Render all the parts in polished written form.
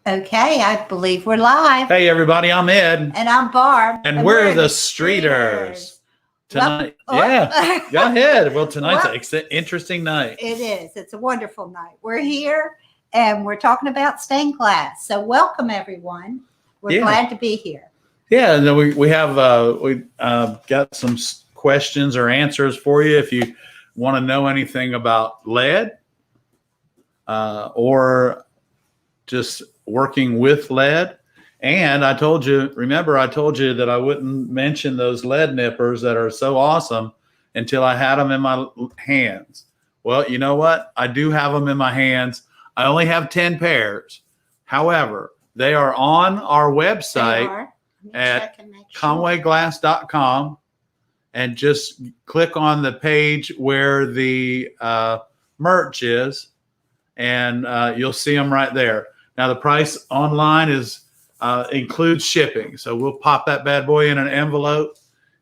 Okay, I believe we're live. Hey everybody, I'm Ed. And I'm Barb. And we're the Streeters. Tonight, well, yeah, go ahead. Well, tonight's an interesting night. It is. It's a wonderful night. We're here and we're talking about stained glass. So welcome everyone. We're glad to be here. Yeah, and then we have got some questions or answers for you if you want to know anything about lead or just working with lead. And I told you that I wouldn't mention those lead nippers that are so awesome until I had them in my hands. Well, you know what? I do have them in my hands. I only have 10 pairs. However, they are on our website at conwayglass.com, and just click on the page where the merch is, and you'll see them right there. Now, the price online is includes shipping. So we'll pop that bad boy in an envelope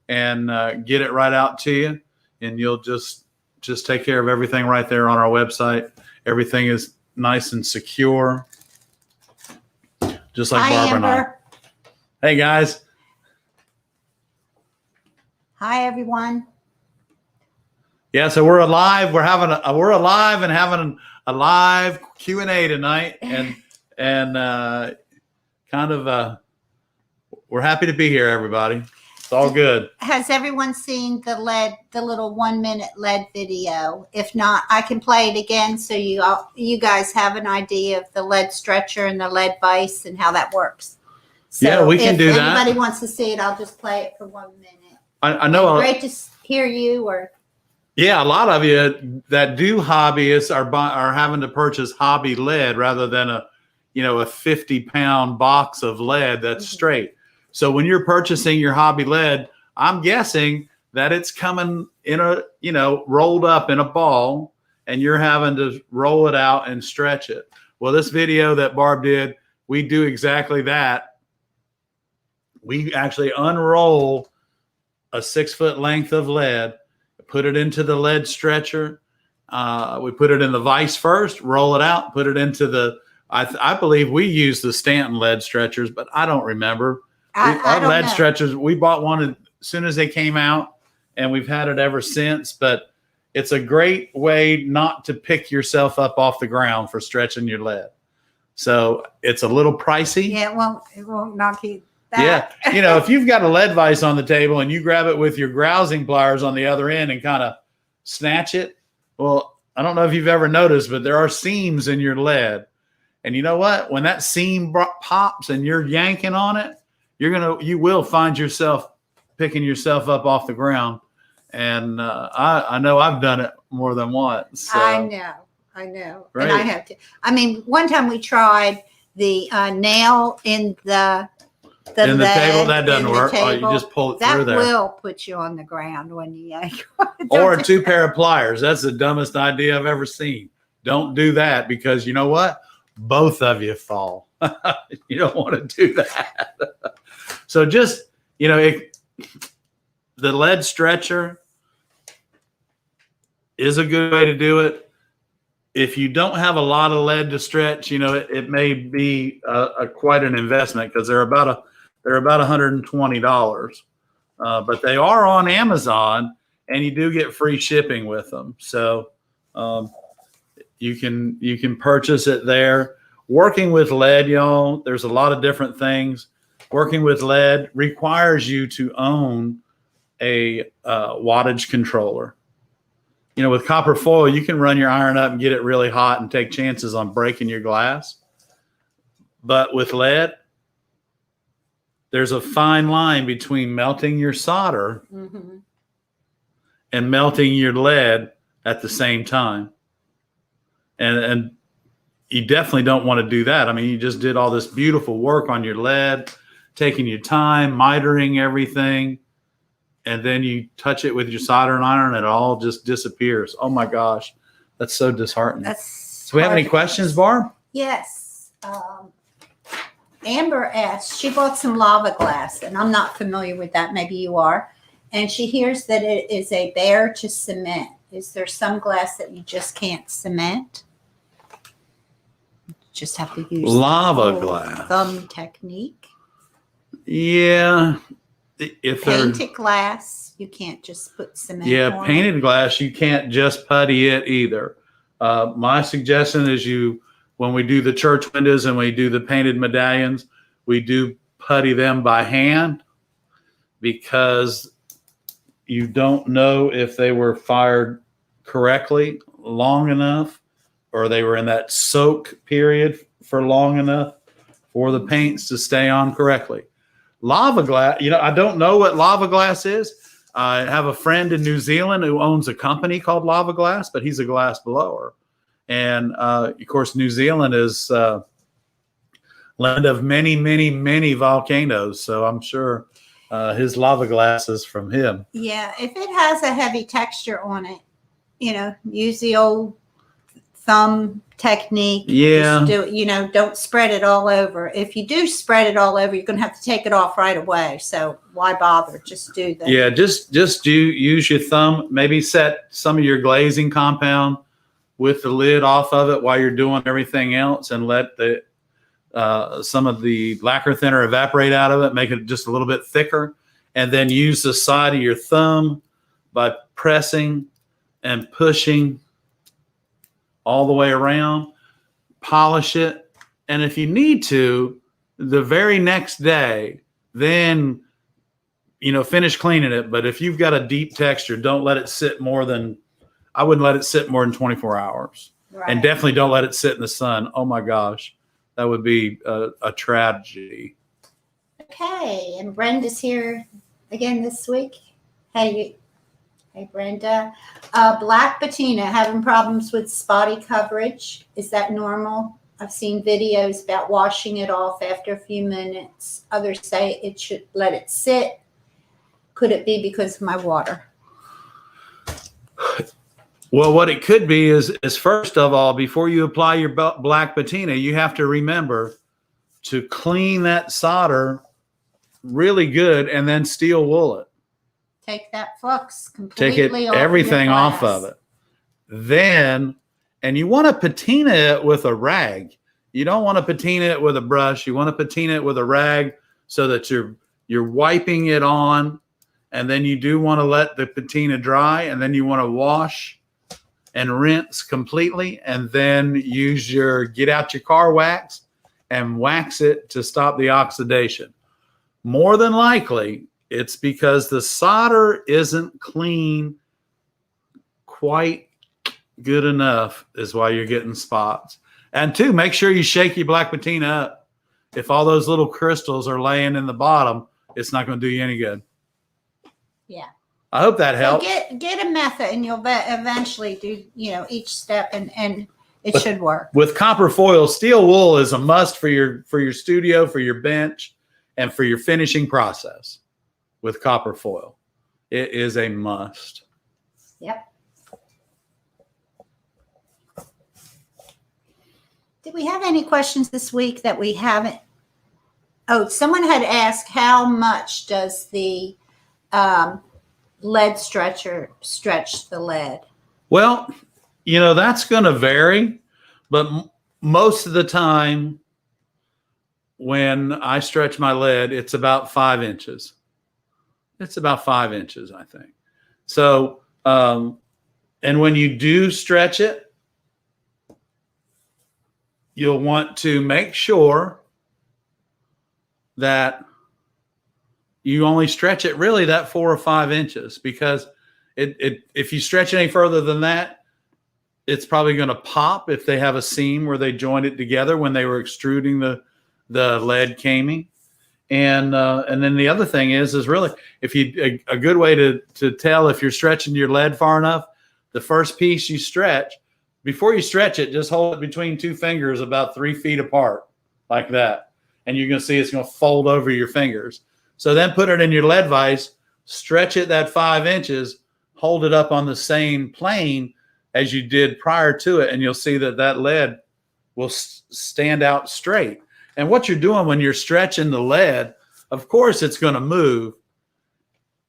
and get it right out to you. And you'll just take care of everything right there on our website. Everything is nice and secure. Just like Barbara and I. Hey, guys. Hi, everyone. Yeah, so we're alive. We're alive and having a live Q&A tonight. And we're happy to be here, everybody. It's all good. Has everyone seen the little 1-minute lead video? If not, I can play it again so you guys have an idea of the lead stretcher and the lead vise and how that works. So yeah, we can do that. If anybody wants to see it, I'll just play it for 1 minute. I know. Great to hear you. Yeah, a lot of you that do hobbyists are having to purchase hobby lead rather than a 50-pound box of lead that's straight. So when you're purchasing your hobby lead, I'm guessing that it's coming in rolled up in a ball, and you're having to roll it out and stretch it. Well, this video that Barb did, we do exactly that. We actually unroll a 6-foot length of lead, put it into the lead stretcher. We put it in the vise first, roll it out, put it into the I believe we use the Stanton lead stretchers, but I don't remember. Our lead stretchers, we bought one as soon as they came out, and we've had it ever since. But it's a great way not to pick yourself up off the ground for stretching your lead. So it's a little pricey. Yeah, it won't knock you that. Yeah, if you've got a lead vise on the table and you grab it with your grousing pliers on the other end and kind of snatch it, well, I don't know if you've ever noticed, but there are seams in your lead. And you know what? When that seam pops and you're yanking on it, you will find yourself picking yourself up off the ground. And I know I've done it more than once. So. I know. Right. And I have to. I mean, one time we tried the nail in the table. That doesn't work. Oh, you just pull it through there. That will put you on the ground when you yank. Or a 2 pair of pliers. That's the dumbest idea I've ever seen. Don't do that, because you know what? Both of you fall. You don't want to do that. So just, the lead stretcher is a good way to do it. If you don't have a lot of lead to stretch, it may be quite an investment, because they're about $120. But they are on Amazon, and you do get free shipping with them. So you can purchase it there. Working with lead, y'all, there's a lot of different things. Working with lead requires you to own a wattage controller. With copper foil, you can run your iron up and get it really hot and take chances on breaking your glass. But with lead, there's a fine line between melting your solder and melting your lead at the same time. And you definitely don't want to do that. I mean, you just did all this beautiful work on your lead, taking your time, mitering everything, and then you touch it with your soldering iron and it all just disappears. Oh my gosh, that's so disheartening. So we have any questions, Barb? Yes. Amber asks, she bought some lava glass, and I'm not familiar with that. Maybe you are. And she hears that it is a bear to cement. Is there some glass that you just can't cement? just have to use Lava the glass. thumb technique. Yeah. If they're Painted glass, you can't just put cement on it. painted glass, you can't just putty it either. My suggestion is when we do the church windows and we do the painted medallions, we do putty them by hand because you don't know if they were fired correctly long enough or they were in that soak period for long enough for the paints to stay on correctly. Lava glass, I don't know what lava glass is. I have a friend in New Zealand who owns a company called Lava Glass, but he's a glass blower. And of course, New Zealand is land of many, many, many volcanoes. So I'm sure his lava glass is from him. Yeah, if it has a heavy texture on it, use the old thumb technique. Yeah. Just do, don't spread it all over. If you do spread it all over, you're going to have to take it off right away. So why bother? Just do that. Yeah, just use your thumb. Maybe set some of your glazing compound with the lid off of it while you're doing everything else, and let the some of the lacquer thinner evaporate out of it. Make it just a little bit thicker, and then use the side of your thumb by pressing and pushing all the way around, polish it. And if you need to, the very next day, then, finish cleaning it. But if you've got a deep texture, don't let it sit I wouldn't let it sit more than 24 hours. Right. And definitely don't let it sit in the sun. Oh my gosh, that would be a tragedy. Okay, and Brenda's here again this week. Hey, Brenda. Black patina, having problems with spotty coverage. Is that normal? I've seen videos about washing it off after a few minutes. Others say it should let it sit. Could it be because of my water? Well, what it could be is first of all, before you apply your black patina, you have to remember to clean that solder really good and then steel wool it. Take that flux completely Take off everything your off glass. of it. Then, and you want to patina it with a rag. You don't want to patina it with a brush. You want to patina it with a rag so that you're wiping it on, and then you do want to let the patina dry, and then you want to wash and rinse completely, and then get out your car wax and wax it to stop the oxidation. More than likely, it's because the solder isn't clean quite good enough is why you're getting spots. And two, make sure you shake your black patina up. If all those little crystals are laying in the bottom, it's not going to do you any good. Yeah. I hope that helps. So get a method, and you'll eventually do each step, and it should work. With copper foil, steel wool is a must for your studio, for your bench, and for your finishing process. With copper foil, it is a must. Yep. Did we have any questions this week that we haven't? Oh, someone had asked, how much does the lead stretcher stretch the lead? Well, that's going to vary, but most of the time when I stretch my lead, it's about 5 inches. It's about 5 inches, I think. So, and when you do stretch it, you'll want to make sure that you only stretch it really that 4 or 5 inches, because if you stretch any further than that, it's probably going to pop if they have a seam where they joined it together when they were extruding the lead caming. And then the other thing is really, if a good way to tell if you're stretching your lead far enough, the first piece you stretch, before you stretch it, just hold it between 2 fingers about 3 feet apart like that. And you're going to see it's going to fold over your fingers. So then put it in your lead vise, stretch it that 5 inches, hold it up on the same plane as you did prior to it, and you'll see that lead will stand out straight. And what you're doing when you're stretching the lead, of course, it's going to move.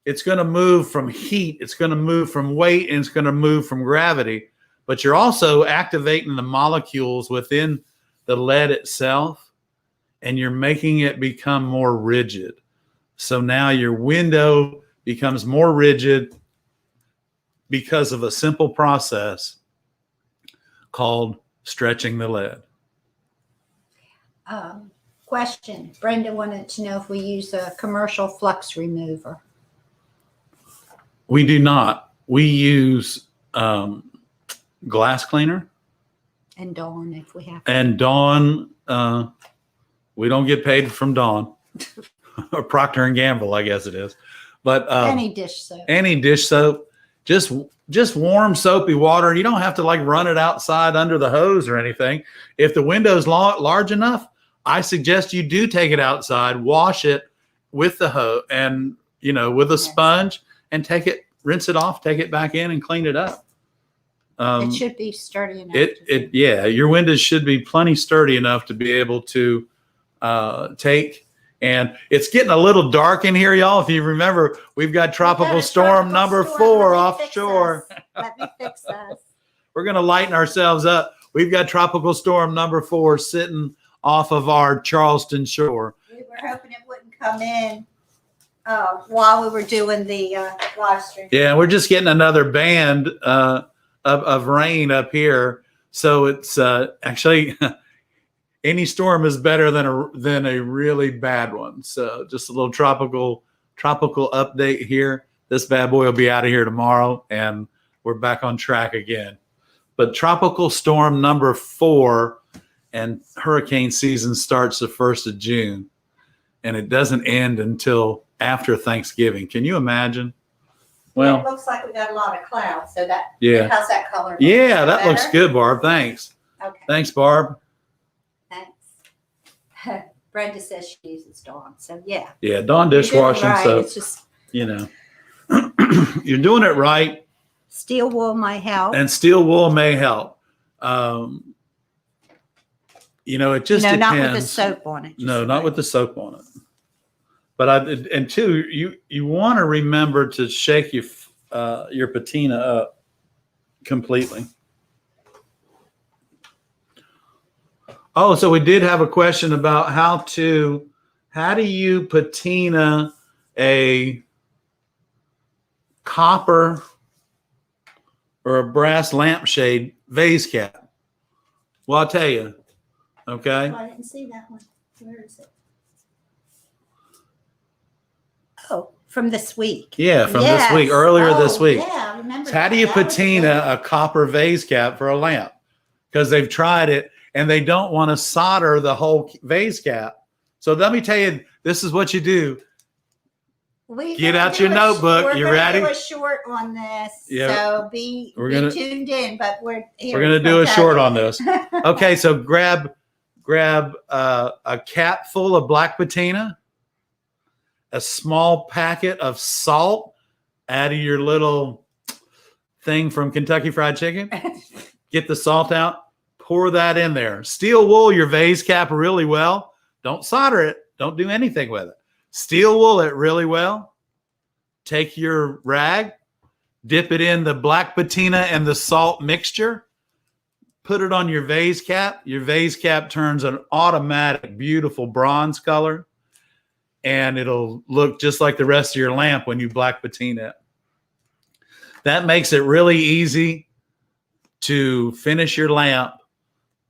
It's going to move from heat. It's going to move from weight, and it's going to move from gravity. But you're also activating the molecules within the lead itself, and you're making it become more rigid. So now your window becomes more rigid because of a simple process called stretching the lead. Question. Brenda wanted to know if we use a commercial flux remover. We do not. We use glass cleaner. And Dawn, if we have to. And Dawn, we don't get paid from Dawn. Or Procter and Gamble, I guess it is. But Any dish soap. Any dish soap. Just warm soapy water. You don't have to like run it outside under the hose or anything. If the window's large enough, I suggest you do take it outside, wash it with the hose and, with a sponge, and rinse it off, take it back in and clean it up. It should be sturdy enough. Your windows should be plenty sturdy enough to be able to take. And it's getting a little dark in here, y'all. If you remember, we've got tropical storm number 4 offshore. Let me fix us. We're going to lighten ourselves up. We've got tropical storm number 4 sitting off of our Charleston shore. We were hoping it wouldn't come in while we were doing the live stream. Yeah, we're just getting another band of rain up here. So it's actually any storm is better than a really bad one. So just a little tropical update here. This bad boy will be out of here tomorrow, and we're back on track again. But tropical storm number 4 and hurricane season starts the 1st of June, and it doesn't end until after Thanksgiving. Can you imagine? Well, it looks like we got a lot of clouds, so that how's that color? Yeah, that looks good, Barb. Thanks. Okay. Thanks, Barb. Thanks. Brenda says she uses Dawn, so yeah. Yeah, Dawn dishwashing. Right. So it's just you're doing it right. Steel wool might help, and steel wool may help. It just depends. Not with the soap on it. No, not with the soap on it. But you want to remember to shake your patina up completely. Oh, so we did have a question about how do you patina a copper or a brass lampshade vase cap? Well, I'll tell you. Okay. Oh, I didn't see that one. Where is it? Oh, from this week. Yeah, from this week, earlier this week. Yeah, I remember. So how do you patina a copper vase cap for a lamp? Because they've tried it and they don't want to solder the whole vase cap. So let me tell you, this is what you do. Get out your notebook. You ready? We're short on this, so be tuned in. But we're going to do a short on this. Okay, so grab a cap full of black patina, a small packet of salt out of your little thing from Kentucky Fried Chicken. Get the salt out, pour that in there. Steel wool your vase cap really well. Don't solder it. Don't do anything with it. Steel wool it really well. Take your rag, dip it in the black patina and the salt mixture. Put it on your vase cap. Your vase cap turns an automatic, beautiful bronze color, and it'll look just like the rest of your lamp when you black patina it. That makes it really easy to finish your lamp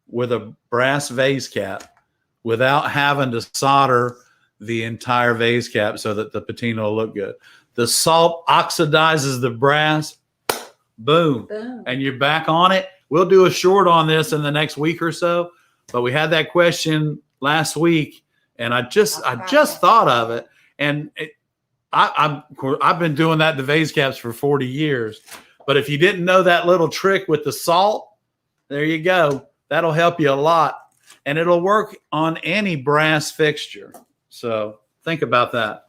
with a brass vase cap without having to solder the entire vase cap so that the patina will look good. The salt oxidizes the brass. Boom. And you're back on it. We'll do a short on this in the next week or so, but we had that question last week, and I just thought of it, and I've been doing that to vase caps for 40 years. But if you didn't know that little trick with the salt, there you go. That'll help you a lot, and it'll work on any brass fixture. So think about that.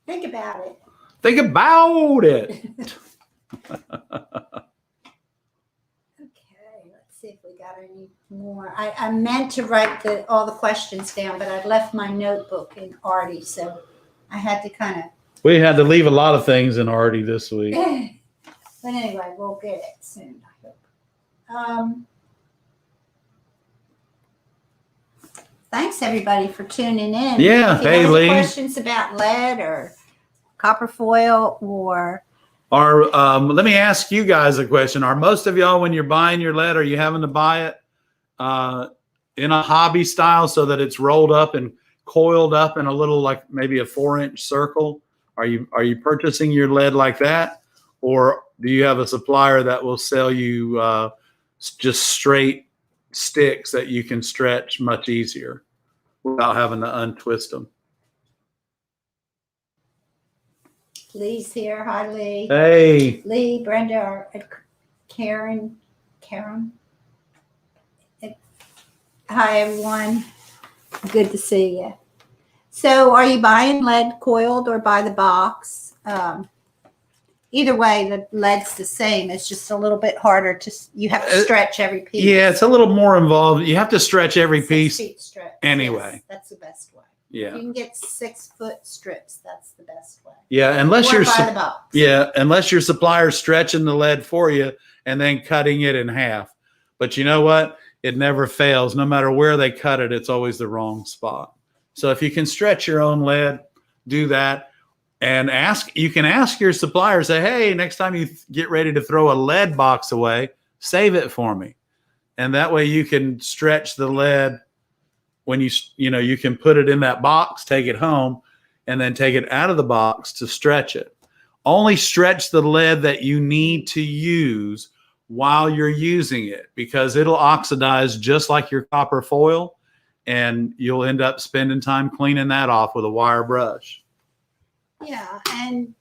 Think about it. Think about it. Okay, let's see if we got any more. I meant to write all the questions down, but I left my notebook in Artie, so I had to kind of. We had to leave a lot of things in Artie this week. But anyway, we'll get it soon, I hope. Thanks everybody for tuning in. Yeah, If you hey, have Lee. any questions about lead or copper foil or Let me ask you guys a question. Are most of y'all, when you're buying your lead, are you having to buy it in a hobby style so that it's rolled up and coiled up in a little, like maybe a 4-inch circle? Are you purchasing your lead like that, or do you have a supplier that will sell you just straight sticks that you can stretch much easier without having to untwist them? Lee's here. Hi, Lee. Hey. Lee, Brenda, Karen. Hi, everyone. Good to see you. So are you buying lead coiled or by the box? Either way, the lead's the same. It's just a little bit harder to, you have to stretch every piece. Yeah, it's a little more involved. You have to stretch every 6 piece feet stretch. anyway. Yes, that's the best way. Yeah. If you can get 6-foot strips, that's the best way. Yeah, unless Or you're by the box. yeah, unless your supplier's stretching the lead for you and then cutting it in half. But you know what? It never fails. No matter where they cut it, it's always the wrong spot. So if you can stretch your own lead, do that. And you can ask your supplier, say, hey, next time you get ready to throw a lead box away, save it for me. And that way you can stretch the lead when you can put it in that box, take it home, and then take it out of the box to stretch it. Only stretch the lead that you need to use while you're using it, because it'll oxidize just like your copper foil, and you'll end up spending time cleaning that off with a wire brush. Yeah, and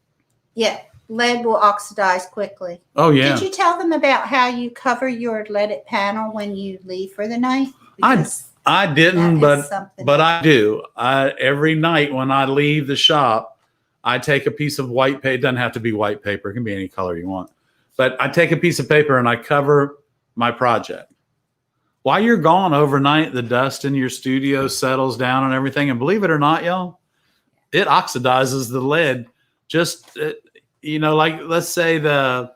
lead will oxidize quickly. Oh, yeah. Did you tell them about how you cover your leaded panel when you leave for the night? Because I didn't, that is but I do. Every night when I leave the shop, I take a piece of white paper. It doesn't have to be white paper. It can be any color you want. But I take a piece of paper and I cover my project. While you're gone overnight, the dust in your studio settles down and everything. And believe it or not, y'all, it oxidizes the lead. Just, like let's say the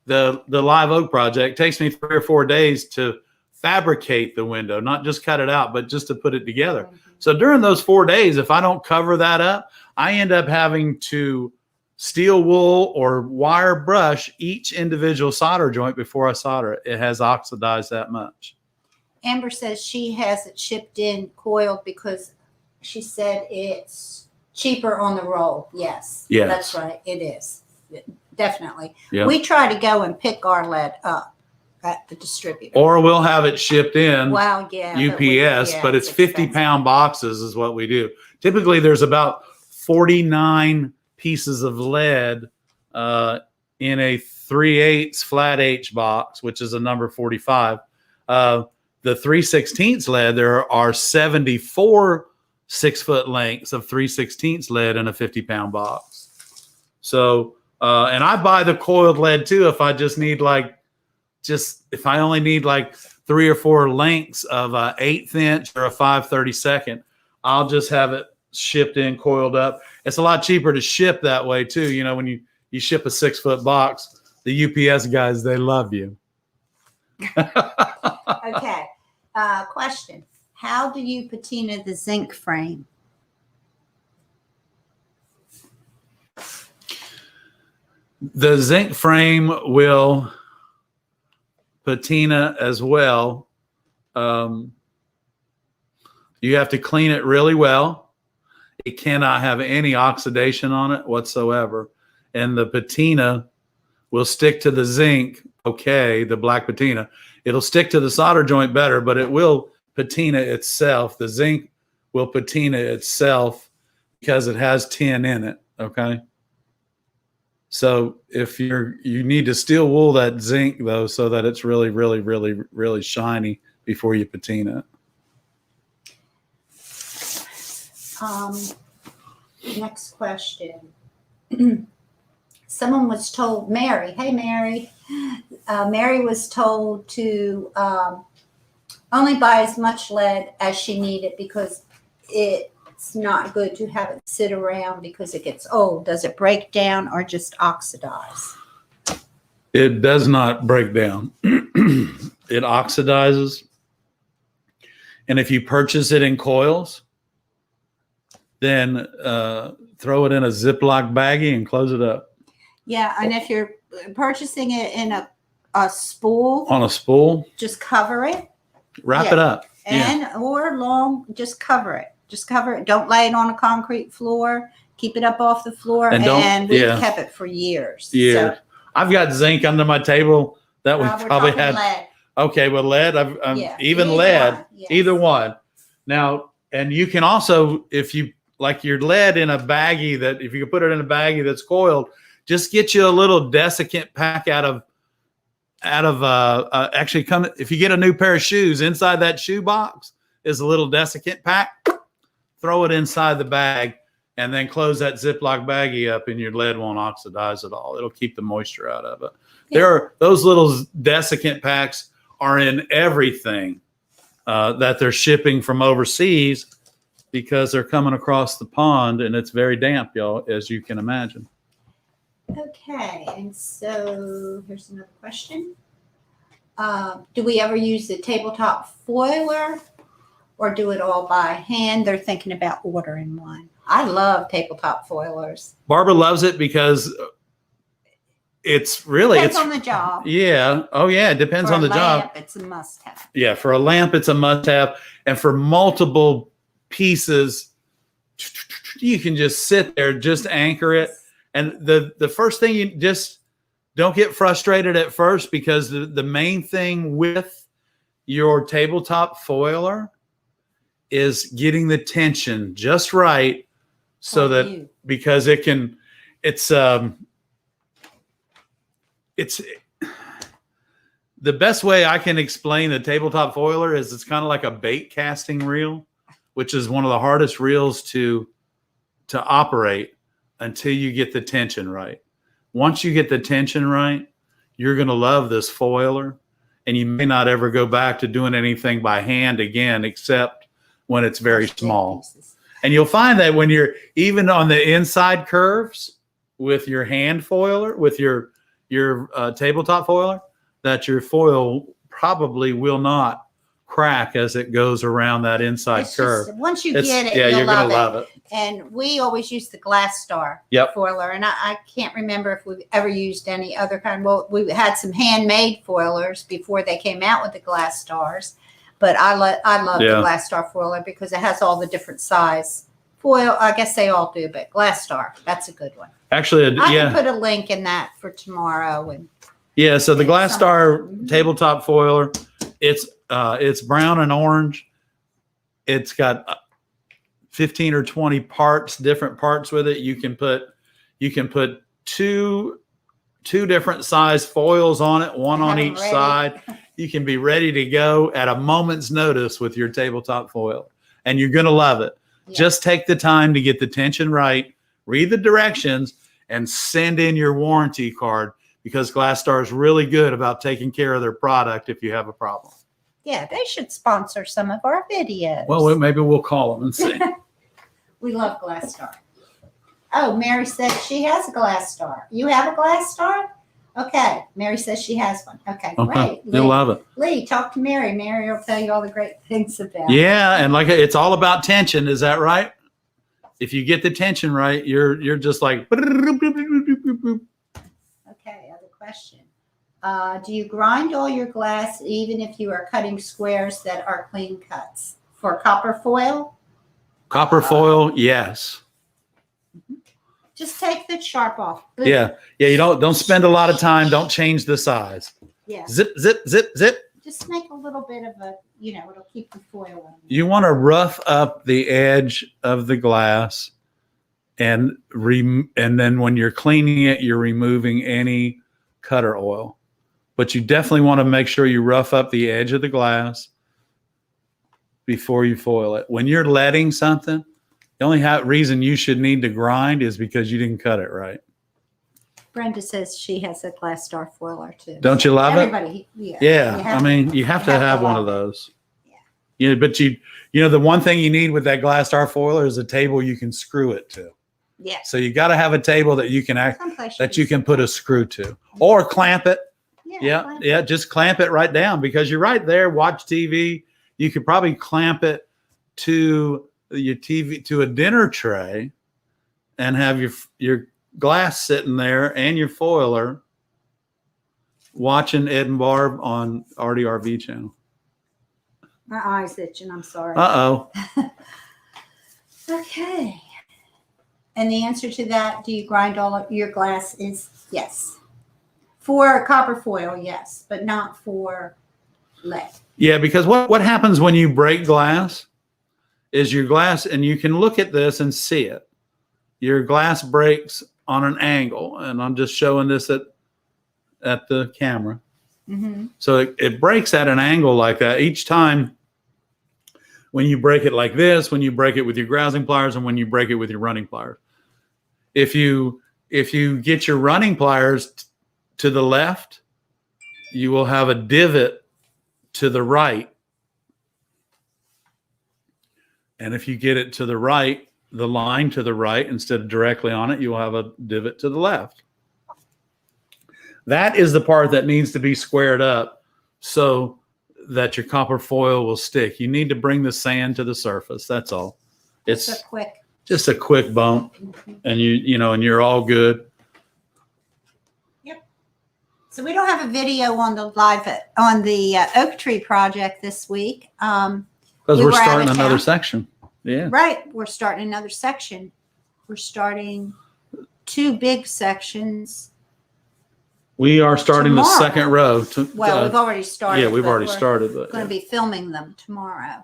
live oak project takes me 3 or 4 days to fabricate the window, not just cut it out, but just to put it together. So during those 4 days, if I don't cover that up, I end up having to steel wool or wire brush each individual solder joint before I solder it. It has oxidized that much. Amber says she has it shipped in coiled because she said it's cheaper on the roll. Yes, that's right. It is. Definitely. Yep. We try to go and pick our lead up at the distributor. Or we'll have it shipped in UPS, but it's 50-pound boxes is what we do. Typically, there's about 49 pieces of lead in a 3/8 flat H box, which is a number 45. The 3/16 lead, there are 74 6-foot lengths of 3/16 lead in a 50-pound box. So, and I buy the coiled lead too if I just need if I only need 3 or 4 lengths of a 1/8 inch or a 5/32, I'll just have it shipped in coiled up. It's a lot cheaper to ship that way too. When you ship a 6-foot box, the UPS guys, they love you. Okay. Question. How do you patina the zinc frame? The zinc frame will patina as well. You have to clean it really well. It cannot have any oxidation on it whatsoever. And the patina will stick to the zinc, the black patina. It'll stick to the solder joint better, but it will patina itself. The zinc will patina itself because it has tin in it, okay? So if you need to steel wool that zinc though, so that it's really, really, really, really shiny before you patina it. Next question. Someone was told, Mary, hey Mary, Mary was told to only buy as much lead as she needed because it's not good to have it sit around because it gets old. Does it break down or just oxidize? It does not break down. It oxidizes. And if you purchase it in coils, then throw it in a Ziploc baggie and close it up. Yeah, and if you're purchasing it in a spool, On a spool, just cover it. wrap it up. Or long, just cover it. Just cover it. Don't lay it on a concrete floor. Keep it up off the floor. And we've kept it for years. Yeah. So, I've got zinc under my table that we probably had. Lead. Okay, well, lead, even lead, either one. Now, and you can also, if you like your lead in a baggie, that if you can put it in a baggie that's coiled, just get you a little desiccant pack out of actually if you get a new pair of shoes, inside that shoe box is a little desiccant pack. Throw it inside the bag and then close that Ziploc baggie up, and your lead won't oxidize at all. It'll keep the moisture out of it. Yeah. There are those little desiccant packs are in everything that they're shipping from overseas because they're coming across the pond and it's very damp, y'all, as you can imagine. Okay, and so here's another question. Do we ever use the tabletop foiler or do it all by hand? They're thinking about ordering one. I love tabletop foilers. Barbara loves it because it's depends on the job. Yeah. Oh, yeah. It depends on the job. It's a must-have. Yeah, for a lamp, it's a must-have, and for multiple pieces, you can just sit there, just anchor it. And the first thing, you just don't get frustrated at first, because the main thing with your tabletop foiler is getting the tension just right, so because it's the best way I can explain the tabletop foiler is it's kind of like a bait casting reel, which is one of the hardest reels to operate until you get the tension right. Once you get the tension right, you're going to love this foiler, and you may not ever go back to doing anything by hand again, except when it's very small. And you'll find that when you're even on the inside curves with your hand foiler, with your tabletop foiler, that your foil probably will not crack as it goes around that inside curve. Once you get it, you're going to love it. And we always use the glass star foiler. And I can't remember if we've ever used any other kind. Well, we had some handmade foilers before they came out with the glass stars. But I love the glass star foiler because it has all the different size foil. I guess they all do, but glass star, that's a good one. Actually, I can put a link in that for tomorrow. So the glass star tabletop foiler, it's brown and orange. It's got 15 or 20 different parts with it. You can put two different size foils on it, one on each side. You can be ready to go at a moment's notice with your tabletop foil, and you're going to love it. Yeah. Just take the time to get the tension right, read the directions, and send in your warranty card, because Glass Star is really good about taking care of their product if you have a problem. Yeah, they should sponsor some of our videos. Well, maybe we'll call them and see. We love Glass Star. Oh, Mary said she has a Glass Star. You have a Glass Star? Okay. Mary says she has one. Okay, great. You'll love it. Lee, talk to Mary. Mary will tell you all the great things about it. Yeah, and it's all about tension. Is that right? If you get the tension right, you're just like. Okay, other question. Do you grind all your glass even if you are cutting squares that are clean cuts? For copper foil? Copper foil, yes. Just take the sharp off. Yeah. You don't spend a lot of time. Don't change the size. Yeah. Zip, zip, zip, zip. Just make a little bit of it'll keep the foil on. You want to rough up the edge of the glass, and then when you're cleaning it, you're removing any cutter oil. But you definitely want to make sure you rough up the edge of the glass before you foil it. When you're leading something, the only reason you should need to grind is because you didn't cut it right. Brenda says she has a Glass Star foiler too. Don't you love it? Yeah. I mean, you have to have one of those. Yeah. But the one thing you need with that Glass Star foiler is a table you can screw it to. Yeah. So you got to have a table that you can put a screw to, or clamp it. Yeah. Just clamp it right down, because you're right there. Watch TV. you could probably clamp it to your TV, to a dinner tray, and have your glass sitting there and your foiler watching Ed and Barb on RDRV channel. My eye's itching. I'm sorry. Uh-oh. Okay. And the answer to that, do you grind all of your glass, is yes. For copper foil, yes, but not for lead. Yeah, because what happens when you break glass is your glass, and you can look at this and see it. Your glass breaks on an angle, and I'm just showing this at the camera. Mm-hmm. So it breaks at an angle like that each time. When you break it like this, when you break it with your grousing pliers, and when you break it with your running pliers. If you get your running pliers to the left, you will have a divot to the right. And if you get it to the right, the line to the right, instead of directly on it, you will have a divot to the left. That is the part that needs to be squared up so that your copper foil will stick. You need to bring the sand to the surface. That's all. It's just a quick bump, and and you're all good. Yep. So we don't have a video on the oak tree project this week. Because we're starting another section. Yeah. Right. We're starting another section. We're starting 2 big sections. We are starting tomorrow. The second row. We've already started. Yeah, we've already started. But going to be filming them tomorrow.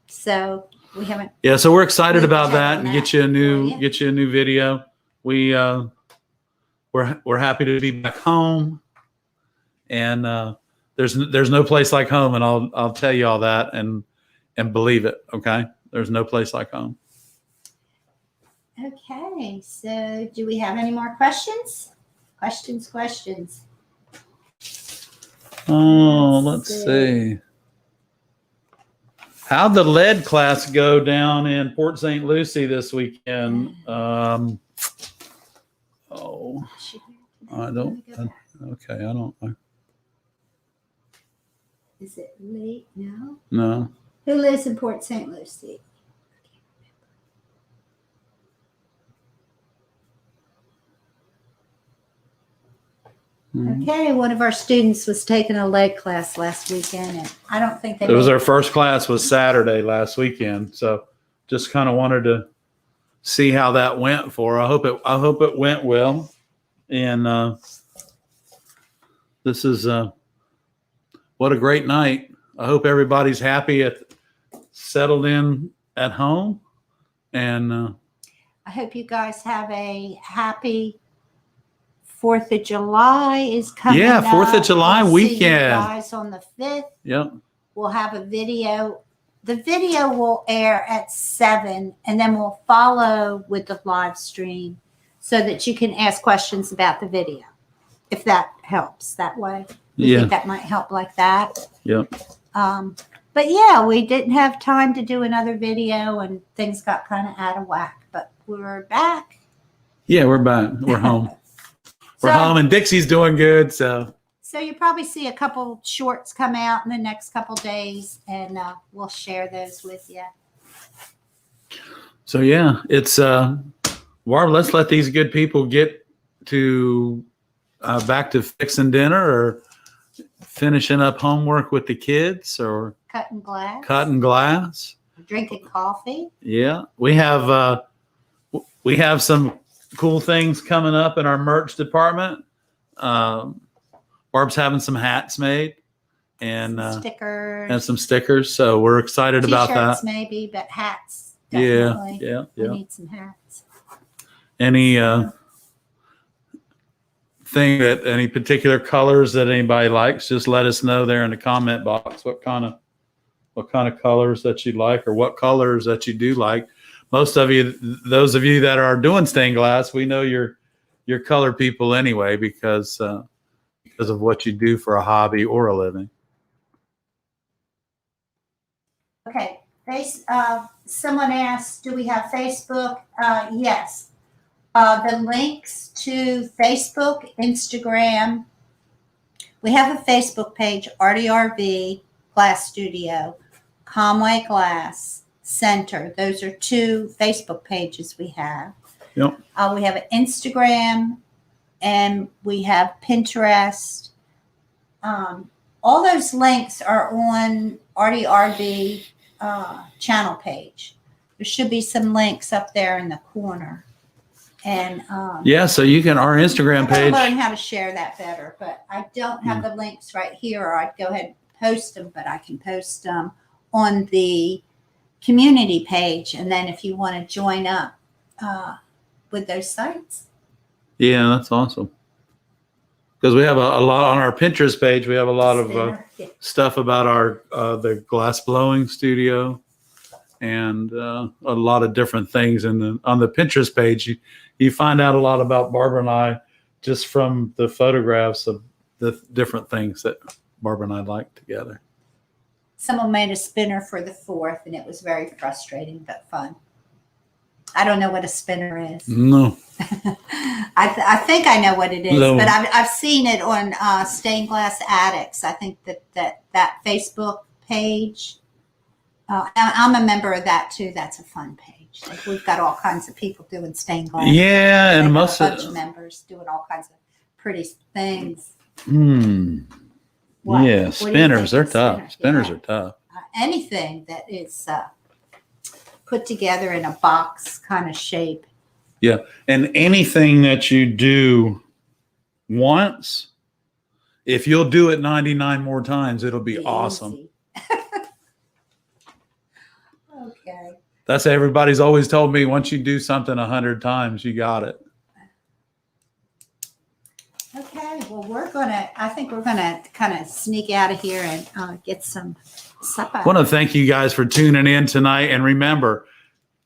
So we haven't. Yeah, so we're excited about that, and get you a new video. We're happy to be back home, and there's no place like home, and I'll tell you all that, and believe it. Okay, there's no place like home. Okay, so do we have any more questions? Questions. Oh, let's see. How'd the lead class go down in Port St. Lucie this weekend? I don't. Is it late? No. No. Who lives in Port St. Lucie? Okay, one of our students was taking a lead class last weekend, and I don't think it was our first class was Saturday last weekend, so just kind of wanted to see how that went for her. I hope it went well, and this is what a great night. I hope everybody's happy settled in at home, and I hope you guys have a happy 4th of July is coming. Yeah, 4th of July weekend. See you guys on the 5th. Yep. We'll have a video. The video will air at 7, and then we'll follow with the live stream so that you can ask questions about the video, if that helps that way. I think that might help like that. Yep. But yeah, we didn't have time to do another video, and things got kind of out of whack, but we're back. Yeah, we're back. We're home. We're home, and Dixie's doing good. So you probably see a couple shorts come out in the next couple days, and we'll share those with you. So yeah, it's Barb. Let's let these good people get to back to fixing dinner or finishing up homework with the kids, or cutting glass, drinking coffee. Yeah, we have some cool things coming up in our merch department. Barb's having some hats made and some stickers. So we're excited about that. T-shirts maybe, but hats. Definitely. Yeah. We need some hats. Any any particular colors that anybody likes, just let us know there in the comment box what kind of colors that you like, or what colors that you do like. Most of you, those of you that are doing stained glass, we know you're color people anyway, because of what you do for a hobby or a living. Okay. Someone asked, do we have Facebook? Yes. The links to Facebook, Instagram. We have a Facebook page, RDRV. Glass Studio, Conway Glass Center. Those are 2 Facebook pages we have. Yep. We have an Instagram and we have Pinterest. All those links are on RDRB channel page. There should be some links up there in the corner. And Yeah, so you can, our Instagram I gotta page. learn how to share that better, but I don't have the links right here, or I'd go ahead and post them, but I can post them on the community page. And then if you want to join up with those sites. Yeah, that's awesome. Because we have a lot on our Pinterest page. We have a lot of stuff about our the glass blowing studio, and a lot of different things. And on the Pinterest page, you find out a lot about Barbara and I just from the photographs of the different things that Barbara and I like together. Someone made a spinner for the 4th, and it was very frustrating but fun. I don't know what a spinner is. No. I think I know what it is, No. but I've seen it on Stained Glass Addicts. I think that Facebook page. I'm a member of that too. That's a fun page. Like, we've got all kinds of people doing stained glass. Yeah, and They've got most a bunch of members doing all kinds of pretty things. What? Yeah, What do you spinners, they're think of tough. spinners? Spinners Yeah. are tough. Anything that is put together in a box kind of shape. Yeah, and anything that you do once, if you'll do it 99 more times, it'll be awesome. Easy. Okay. That's everybody's always told me. Once you do something 100 times, you got it. Okay. Well, I think we're gonna kind of sneak out of here and get some supper. I want to thank you guys for tuning in tonight. And remember,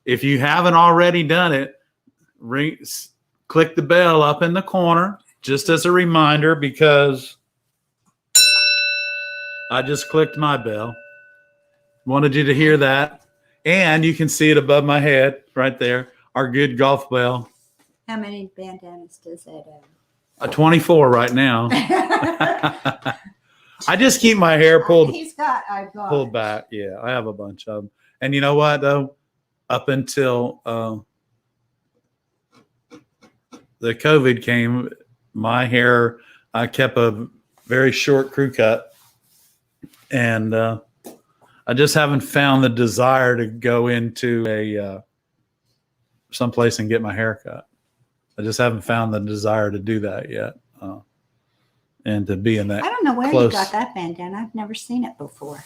if you haven't already done it, click the bell up in the corner, just as a reminder, because I just clicked my bell. Wanted you to hear that. And you can see it above my head right there, our good golf bell. How many bandanas does that have? A 24 right now. I just keep my hair pulled back. Yeah, I have a bunch of them. And you know what, though? Up until the COVID came, my hair, I kept a very short crew cut. And I just haven't found the desire to go into a someplace and get my hair cut. I just haven't found the desire to do that yet, and to be in that. I don't know where close. you got that bandana. I've never seen it before.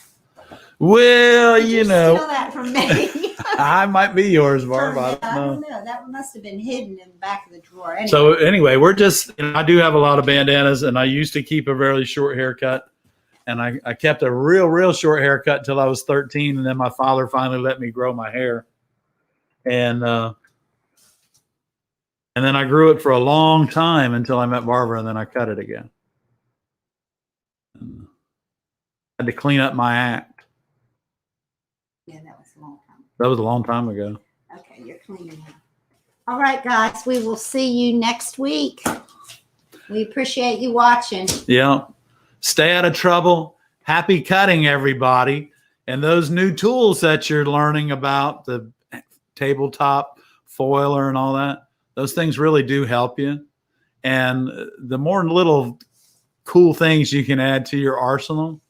Well, Did you know, steal that from me? I might be yours, Barb. I don't know. That one must have been hidden in the back of the drawer. Anyway. So anyway, we're just. I do have a lot of bandanas, and I used to keep a very short haircut, and I kept a real short haircut until I was 13, and then my father finally let me grow my hair, and then I grew it for a long time until I met Barbara, and then I cut it again. And I had to clean up my act. Yeah, that was a long time. That was a long time ago. Okay, you're cleaning up. All right, guys, we will see you next week. We appreciate you watching. Yeah. Stay out of trouble. Happy cutting, everybody. And those new tools that you're learning about, the tabletop, foiler, and all that, those things really do help you. And the more little cool things you can add to your arsenal,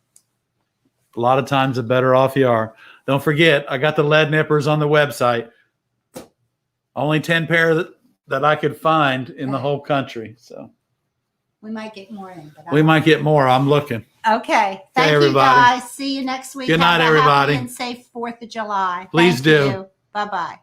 a lot of times the better off you are. Don't forget, I got the lead nippers on the website. Only 10 pair that I could find in the whole country. So we might get more in. But we might get more. I'm looking. Okay. Thank you, guys. See you next week. Good night, Have a everybody. happy and safe 4th of July. Please do. Bye-bye.